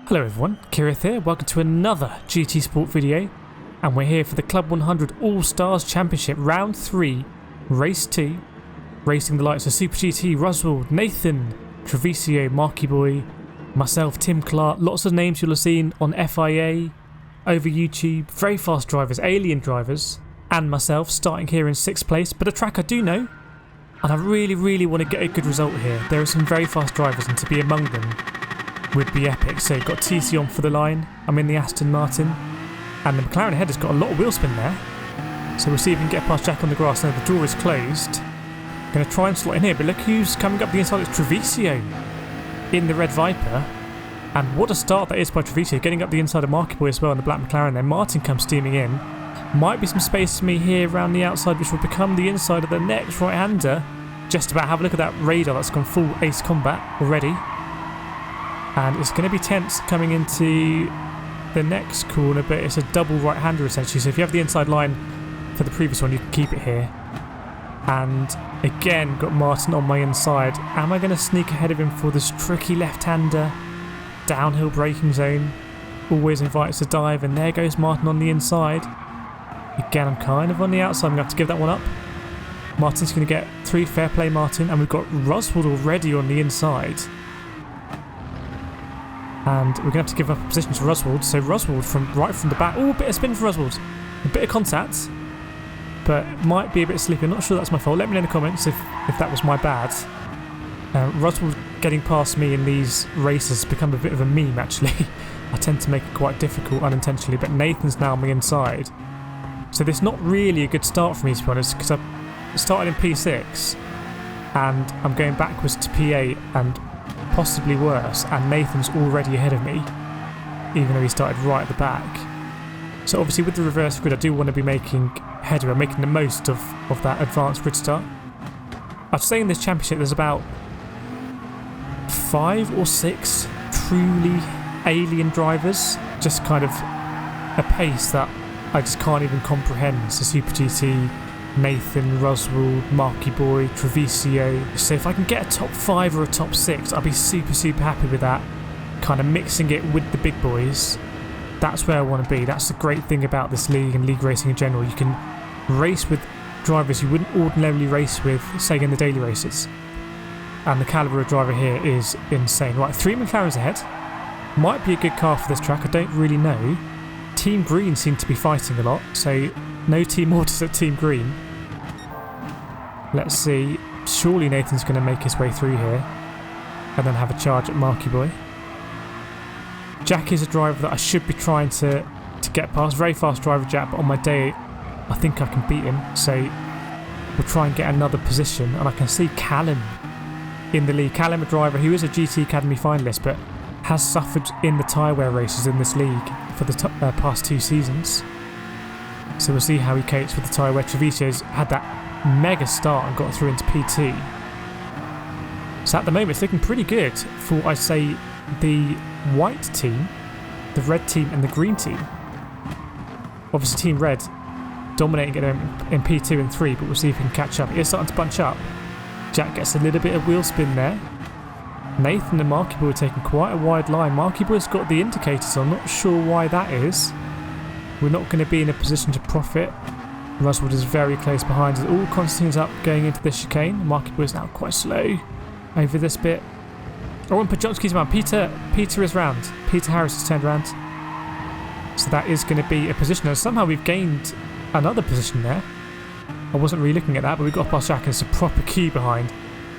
Hello everyone, Kireth here, welcome to another GT Sport video, and we're here for the Club 100 All-Stars Championship Round 3, Race 2, racing the likes of Super GT, Roswell, Nathan, Treviso, Marky Boy, myself, Tim Clark, lots of names you'll have seen on FIA, over YouTube, very fast drivers, alien drivers, and myself starting here in 6th place, but a track I do know, and I really want to get a good result here. There are some very fast drivers and to be among them would be epic. So got TC on for the line, I'm in the Aston Martin, and the McLaren ahead has got a lot of wheel spin there, so we'll see if we can get past Jack on the grass. Now the door is closed, going to try and slot in here, but look who's coming up the inside. It's Treviso in the Red Viper, and what a start that is by Treviso, getting up the inside of Marky Boy as well in the black McLaren there. Martin comes steaming in, might be some space for me here around the outside, which will become the inside of the next right-hander. Just about. Have a look at that radar, that's gone full ace combat already. And it's going to be tense coming into the next corner, but it's a double right-hander essentially. So if you have the inside line for the previous one, you can keep it here. And again, got Martin on my inside. Am I going to sneak ahead of him for this tricky left-hander? Downhill braking zone. Always invites a dive, and there goes Martin on the inside. Again, I'm kind of on the outside. I'm going to have to give that one up. Martin's going to get 3, fair play Martin. And we've got Roswell already on the inside. And we're going to have to give up a position to Roswell. So Roswell right from the back. Oh, a bit of spin for Roswell. A bit of contact, but might be a bit sleepy. I'm not sure that's my fault. Let me know in the comments if that was my bad. Roswell getting past me in these races has become a bit of a meme actually. I tend to make it quite difficult unintentionally, but Nathan's now on the inside. So this is not really a good start for me, to be honest, because I started in P6 and I'm going backwards to P8 and possibly worse, and Nathan's already ahead of me, even though he started right at the back. So obviously with the reverse grid I do want to be making headway, making the most of that advanced grid start. I'd say in this championship there's about 5 or 6 truly alien drivers, just kind of a pace that I just can't even comprehend. So Super GT, Nathan, Roswell, Marky Boy, Treviso. So if I can get a top 5 or a top 6, I'll be super happy with that. Kind of mixing it with the big boys. That's where I want to be. That's the great thing about this league and league racing in general. You can race with drivers you wouldn't ordinarily race with, say in the daily races. And the calibre of driver here is insane. Right, 3 McLarens ahead. Might be a good car for this track, I don't really know. Team Green seem to be fighting a lot, so no team orders at Team Green. Let's see. Surely Nathan's going to make his way through here and then have a charge at Marky Boy. Jack is a driver that I should be trying to get past. Very fast driver Jack, but on my day I think I can beat him. So we'll try and get another position. And I can see Callum in the lead. Callum, a driver who is a GT Academy finalist but has suffered in the tyre wear races in this league for the past 2 seasons. So we'll see how he copes with the tyre wear. Treviso's had that mega start and got through into P2. So at the moment it's looking pretty good for, I'd say, the white team, the red team and the green team. Obviously Team Red dominating it in P2 and 3, but we'll see if we can catch up. It is starting to bunch up. Jack gets a little bit of wheel spin there. Nathan and Marky Boy are taking quite a wide line. Marky Boy's got the indicators on, not sure why that is. We're not going to be in a position to profit. Roswell is very close behind us. All Constantine's up going into the chicane. Marky Boy's now quite slow over this bit. Oh, and Pajonsky's around. Peter is round. Peter Harris has turned round. So that is going to be a position. And somehow we've gained another position there. I wasn't really looking at that, but we've got past Jack and it's a proper queue behind.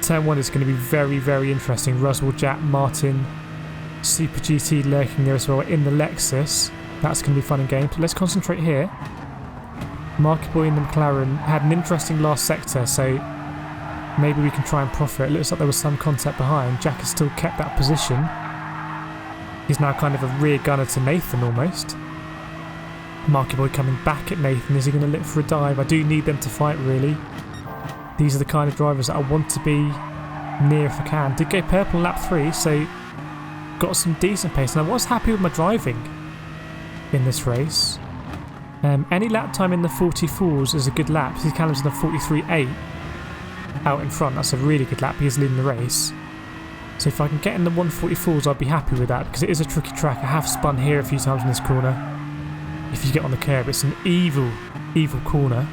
Turn 1 is going to be very interesting. Roswell, Jack, Martin, Super GT lurking there as well in the Lexus. That's going to be fun and games. But let's concentrate here. Marky Boy and the McLaren had an interesting last sector, so maybe we can try and profit. It looks like there was some contact behind. Jack has still kept that position. He's now kind of a rear gunner to Nathan almost. Marky Boy coming back at Nathan. Is he going to look for a dive? I do need them to fight really. These are the kind of drivers that I want to be near if I can. Did go purple in lap 3, so got some decent pace. And I was happy with my driving in this race. Any lap time in the 44s is a good lap. See Callum's in the 43.8 out in front. That's a really good lap. He is leading the race. So if I can get in the 144s, I'd be happy with that because it is a tricky track. I have spun here a few times in this corner. If you get on the curb, it's an evil, evil corner.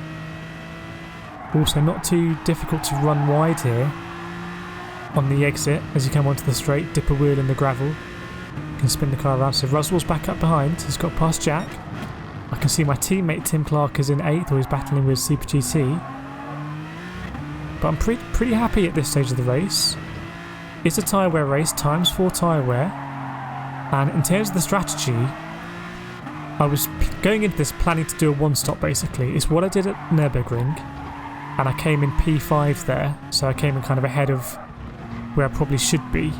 Also not too difficult to run wide here on the exit as you come onto the straight, dip a wheel in the gravel. You can spin the car around. So Roswell's back up behind, he's got past Jack. I can see my teammate Tim Clark is in 8th, or he's battling with Super GT. But I'm pretty happy at this stage of the race. It's a tyre wear race, times 4 tyre wear. And in terms of the strategy, I was going into this planning to do a one-stop basically. It's what I did at Nürburgring. And I came in P5 there, so I came in kind of ahead of where I probably should be.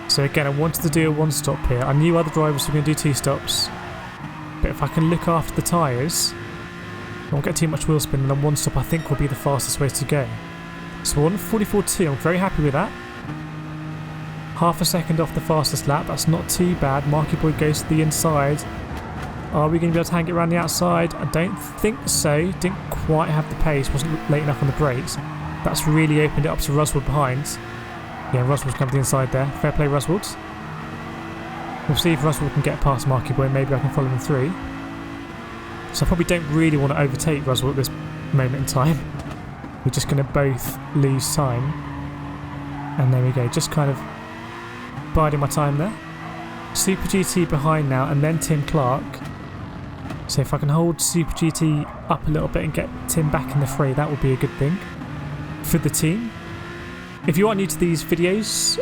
So again, I wanted to do a one-stop here. I knew other drivers were going to do 2 stops. But if I can look after the tyres, I won't get too much wheel spin, and then one stop I think will be the fastest way to go. So 1:44.2, I'm very happy with that. Half a second off the fastest lap, that's not too bad. Marky Boy goes to the inside. Are we going to be able to hang it around the outside? I don't think so. Didn't quite have the pace, wasn't late enough on the brakes. That's really opened it up to Roswell behind. Yeah, Roswell's come to the inside there. Fair play, Roswell. We'll see if Roswell can get past Marky Boy, maybe I can follow him through. So I probably don't really want to overtake Roswell at this moment in time. We're just going to both lose time. And there we go, just kind of biding my time there. Super GT behind now, and then Tim Clark. So if I can hold Super GT up a little bit and get Tim back in the fray, that would be a good thing for the team. If you are new to these videos,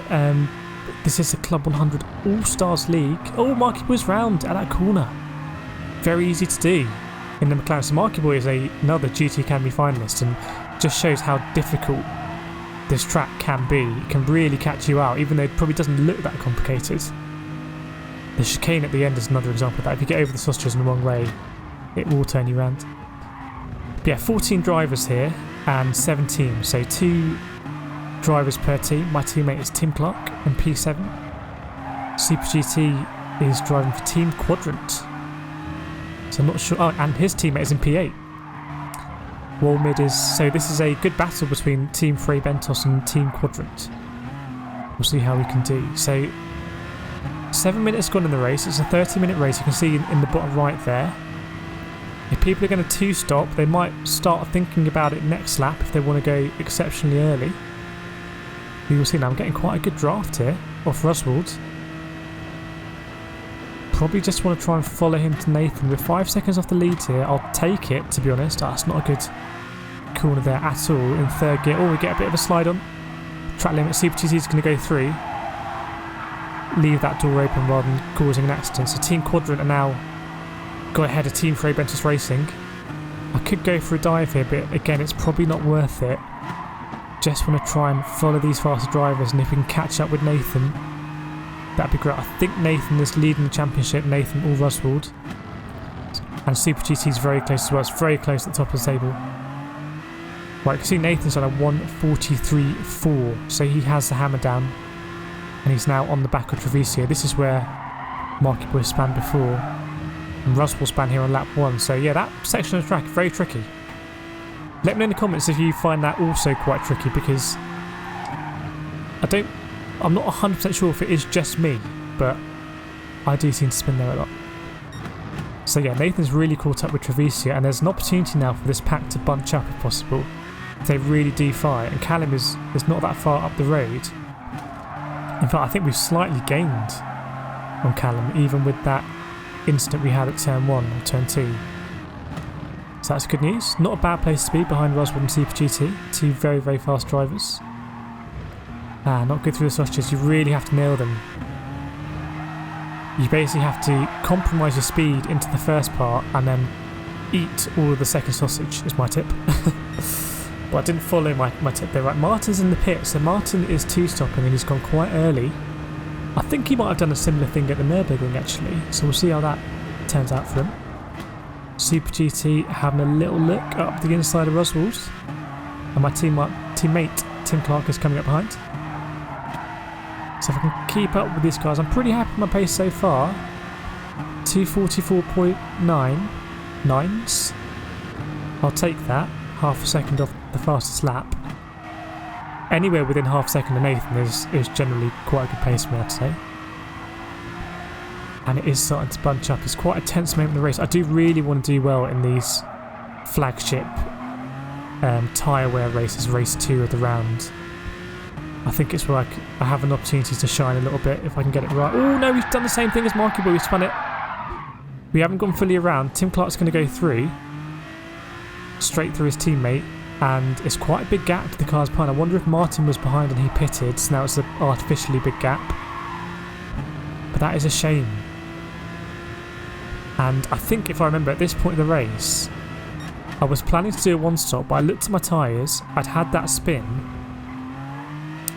this is the Club 100 All-Stars League. Oh, Marky Boy's round at that corner. Very easy to do in the McLaren. So Marky Boy is another GT Academy finalist, and just shows how difficult this track can be. It can really catch you out, even though it probably doesn't look that complicated. The chicane at the end is another example of that. If you get over the sausages in the wrong way, it will turn you around. But yeah, 14 drivers here and 7 teams, so 2 drivers per team. My teammate is Tim Clark in P7. Super GT is driving for Team Quadrant. So I'm not sure. Oh, and his teammate is in P8. Walmid is. So this is a good battle between Team Frey Bentos and Team Quadrant. We'll see how we can do. So 7 minutes gone in the race. It's a 30-minute race. You can see in the bottom right there. If people are going to 2-stop, they might start thinking about it next lap if they want to go exceptionally early. We will see now. I'm getting quite a good draft here off Roswald. Probably just want to try and follow him to Nathan. With 5 seconds off the lead here, I'll take it, to be honest. That's not a good corner there at all in 3rd gear. Oh, we get a bit of a slide on. Track limit. Super GT is going to go through. Leave that door open rather than causing an accident. So Team Quadrant are now got ahead of Team Frey Bentos Racing. I could go for a dive here, but again, it's probably not worth it. Just want to try and follow these faster drivers, and if we can catch up with Nathan, that'd be great. I think Nathan is leading the championship, Nathan or Roswald. And Super GT is very close as well. It's very close at the top of the table. Right, you can see Nathan's on a 1:43.4, so he has the hammer down. And he's now on the back of Treviso. This is where Marky Boy spanned before. And Roswell spanned here on lap 1. So yeah, that section of the track is very tricky. Let me know in the comments if you find that also quite tricky, because I'm not 100% sure if it is just me, but I do seem to spin there a lot. So yeah, Nathan's really caught up with Treviso, and there's an opportunity now for this pack to bunch up if possible. If they really do fight, and Callum is not that far up the road. In fact, I think we've slightly gained on Callum, even with that incident we had at turn 1 or turn 2. So that's good news. Not a bad place to be behind Roswell and Super GT. 2 very, very fast drivers. Not good through the sausages. You really have to nail them. You basically have to compromise your speed into the first part and then eat all of the second sausage, is my tip. But I didn't follow my tip there. Right, Martin's in the pit. So Martin is 2-stopping and he's gone quite early. I think he might have done a similar thing at the Nürburgring actually. So we'll see how that turns out for him. Super GT having a little look up the inside of Roswell's. And my teammate Tim Clark is coming up behind. So if I can keep up with these guys, I'm pretty happy with my pace so far. 2:44.9 nines. I'll take that. Half a second off the fastest lap. anywhere within half a second of Nathan is generally quite a good pace for me, I'd say. And it is starting to bunch up. It's quite a tense moment in the race. I do really want to do well in these flagship tyre wear races, race 2 of the round. I think it's where I have an opportunity to shine a little bit if I can get it right. Oh no, we've done the same thing as Marky Boy, we spun it. We haven't gone fully around. Tim Clark's going to go through, straight through his teammate, and it's quite a big gap to the cars behind. I wonder if Martin was behind and he pitted, so now it's an artificially big gap. But that is a shame. And I think if I remember at this point in the race, I was planning to do a 1-stop, but I looked at my tyres, I'd had that spin,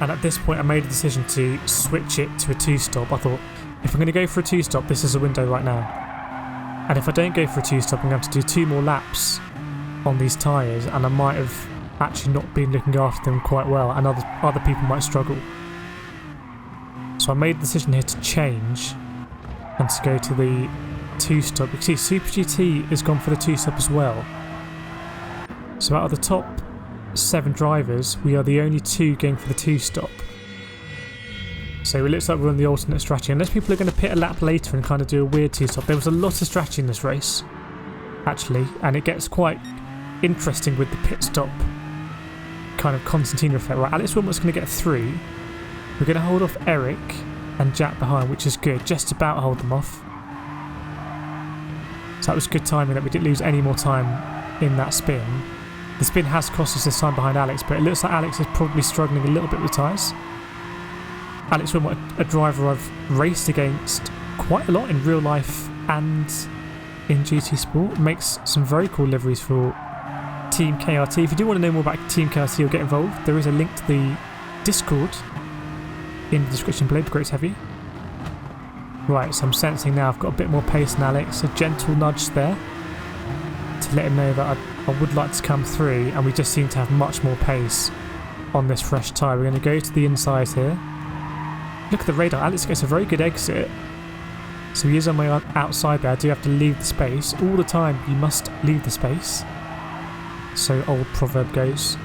and at this point I made a decision to switch it to a 2-stop. I thought, if I'm going to go for a 2-stop, this is a window right now. And if I don't go for a 2-stop, I'm going to have to do 2 more laps on these tyres, and I might have actually not been looking after them quite well, and other people might struggle. So I made the decision here to change and to go to the 2-stop. You can see Super GT has gone for the 2-stop as well. So out of the top 7 drivers, we are the only 2 going for the 2-stop. So it looks like we're on the alternate strategy, unless people are going to pit a lap later and kind of do a weird 2-stop. There was a lot of strategy in this race, actually, and it gets quite interesting with the pit stop kind of Constantine effect. Right, Alex Wilmot's going to get through. We're going to hold off Eric and Jack behind, which is good. Just about hold them off. So that was good timing that we didn't lose any more time in that spin. The spin has cost us this time behind Alex, but it looks like Alex is probably struggling a little bit with tyres. Alex Wilmot, a driver I've raced against quite a lot in real life and in GT Sport, makes some very cool liveries for Team KRT. If you do want to know more about Team KRT or get involved, there is a link to the Discord in the description below. Great to have you. Right, so I'm sensing now I've got a bit more pace than Alex. A gentle nudge there to let him know that I would like to come through, and we just seem to have much more pace on this fresh tyre. We're going to go to the inside here. Look at the radar. Alex gets a very good exit. So he is on my outside there. I do have to leave the space. All the time you must leave the space. So old proverb goes.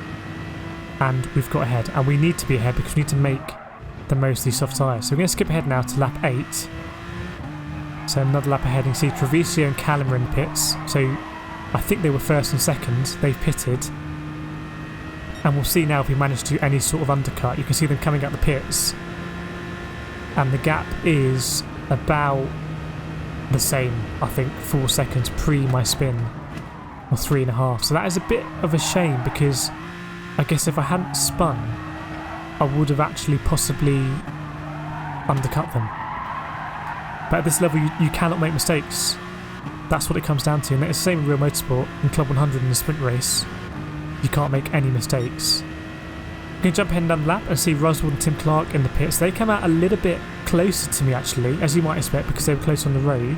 And we've got ahead. And we need to be ahead because we need to make the most of these soft tyres. So we're going to skip ahead now to lap 8. So another lap ahead. You can see Treviso and Callum are in the pits. So I think they were first and second. They've pitted. And we'll see now if we manage to do any sort of undercut. You can see them coming out the pits. And the gap is about the same, I think, 4 seconds pre my spin, or 3.5. So that is a bit of a shame, because I guess if I hadn't spun, I would have actually possibly undercut them. But at this level, you cannot make mistakes. That's what it comes down to, and it's the same in real motorsport. In Club 100 in the sprint race, you can't make any mistakes. I'm going to jump ahead and down the lap and see Roswell and Tim Clark in the pits. They come out a little bit closer to me, actually, as you might expect, because they were close on the road.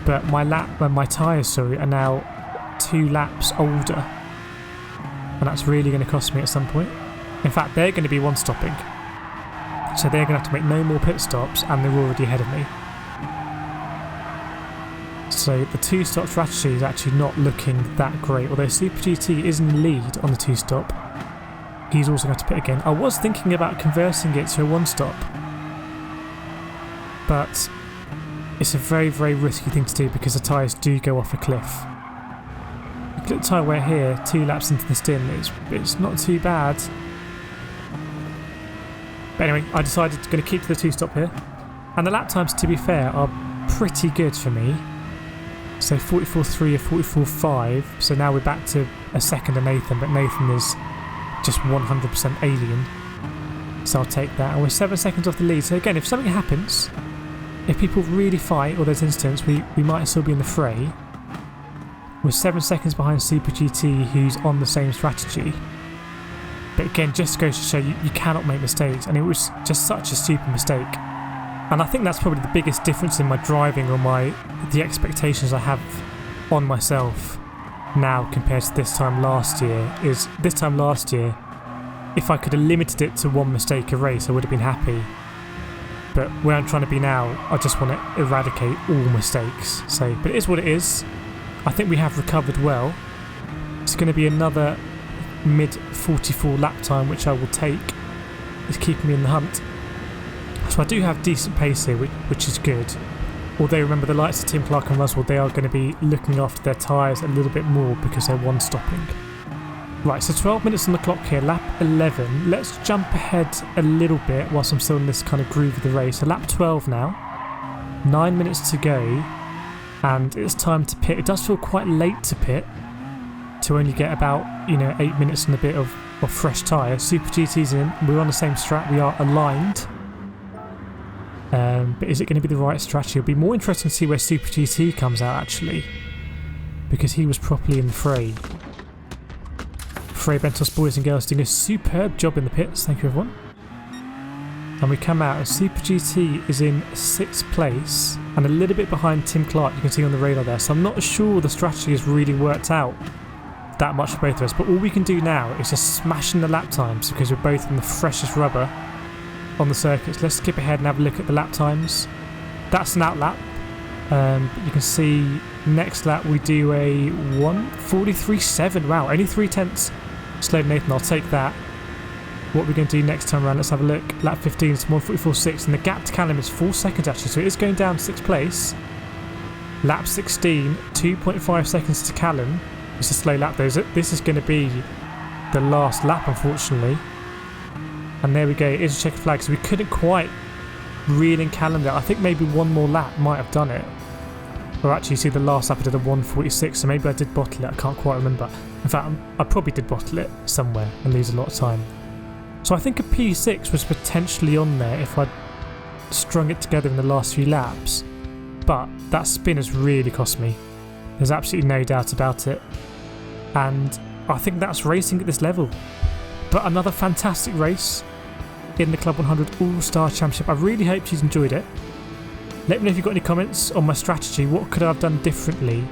But my tyres, are now 2 laps older, and that's really going to cost me at some point. In fact, they're going to be 1-stopping, so they're going to have to make no more pit stops, and they're already ahead of me. So the 2-stop strategy is actually not looking that great, although Super GT is in the lead on the 2-stop. He's also going to pit again. I was thinking about converting it to a 1-stop, but it's a very, very risky thing to do because the tyres do go off a cliff. Look at the tyre wear here, 2 laps into the stint. It's not too bad. But anyway, I decided I'm going to keep to the 2-stop here. And the lap times, to be fair, are pretty good for me. So 44.3 or 44.5. So now we're back to a second of Nathan, but Nathan is just 100% alien. So I'll take that. And we're 7 seconds off the lead. So again, if something happens, if people really fight or there's incidents, we might still be in the fray. We're 7 seconds behind Super GT, who's on the same strategy. But again, just goes to show you cannot make mistakes. And it was just such a stupid mistake. And I think that's probably the biggest difference in my driving or the expectations I have on myself now compared to this time last year. Is this time last year, if I could have limited it to 1 mistake a race, I would have been happy. But where I'm trying to be now, I just want to eradicate all mistakes. So, but it is what it is. I think we have recovered well. It's going to be another mid 44 lap time, which I will take, is keeping me in the hunt. So I do have decent pace here, which is good. Although remember, the likes of Tim Clark and Russell, they are going to be looking after their tyres a little bit more because they're one stopping. Right, so 12 minutes on the clock here, lap 11. Let's jump ahead a little bit whilst I'm still in this kind of groove of the race. So lap 12 now, 9 minutes to go, and it's time to pit. It does feel quite late to pit, to only get about, 8 minutes and a bit of fresh tyre. Super GT's in, we're on the same strat, we are aligned. But is it going to be the right strategy? It'll be more interesting to see where Super GT comes out actually, because he was properly in the fray. Frey Bentos boys and girls doing a superb job in the pits, thank you everyone. And we come out and Super GT is in 6th place and a little bit behind Tim Clark, you can see on the radar there. So I'm not sure the strategy has really worked out that much for both of us, but all we can do now is just smash in the lap times because we're both in the freshest rubber on the circuits. Let's skip ahead and have a look at the lap times. That's an out lap. You can see next lap we do a 1:43.7. Wow, only 3/10 slower than Nathan. I'll take that. What we're going to do next time around, let's have a look. Lap 15 is 1:44.6, and the gap to Callum is 4 seconds actually, so it is going down to 6th place. Lap 16, 2.5 seconds to Callum. It's a slow lap though. This is going to be the last lap, unfortunately. And there we go, it is a checkered flag, so we couldn't quite reel in Callum there. I think maybe one more lap might have done it. Or actually, see, the last lap I did a 1:46, so maybe I did bottle it, I can't quite remember. In fact, I probably did bottle it somewhere and lose a lot of time. So I think a P6 was potentially on there if I'd strung it together in the last few laps. But that spin has really cost me. There's absolutely no doubt about it. And I think that's racing at this level. But another fantastic race in the Club 100 All-Star Championship. I really hope you've enjoyed it. Let me know if you've got any comments on my strategy. What could I have done differently?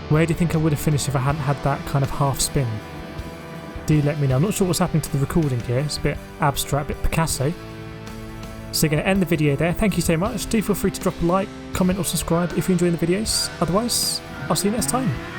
Where do you think I would have finished if I hadn't had that kind of half spin? Do let me know. I'm not sure what's happening to the recording here. It's a bit abstract, a bit Picasso. So we're going to end the video there. Thank you so much. Do feel free to drop a like, comment or subscribe if you're enjoying the videos. Otherwise, I'll see you next time.